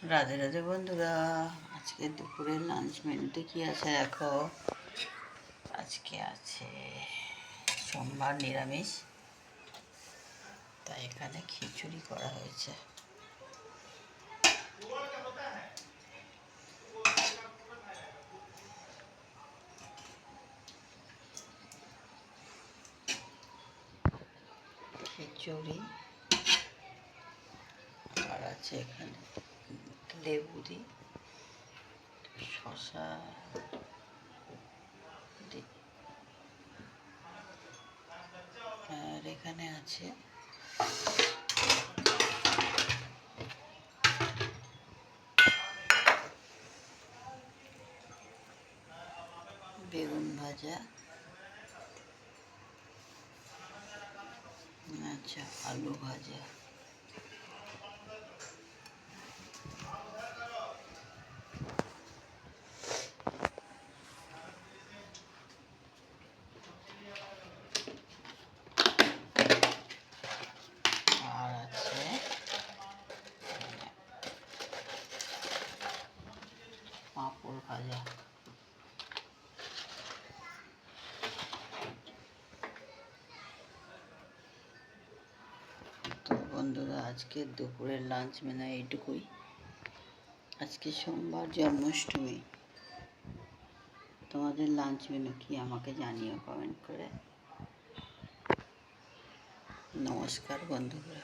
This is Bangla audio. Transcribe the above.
রাধে রাধে বন্ধুরা, আজকে দুপুরের লাঞ্চ মেনুতে কি আছে দেখো। আজকে আছে সোমবার নিরামিষ, তাই এখানে খিচুড়ি করা হয়েছে। খিচুড়ি আর আছে এখানে লেবু দিয়ে শশা আর এখানে আছে বেগুন ভাজা, আচ্ছা আলু ভাজা, আর আছে পাঁপড় ভাজা। তো বন্ধুরা, আজকে দুপুরের লাঞ্চ মেনু এইটুকুই। আজকে সোমবার, জন্মাষ্টমী। তোমাদের লাঞ্চ মেনু কি আমাকে জানিও কমেন্ট করে। নমস্কার বন্ধুরা।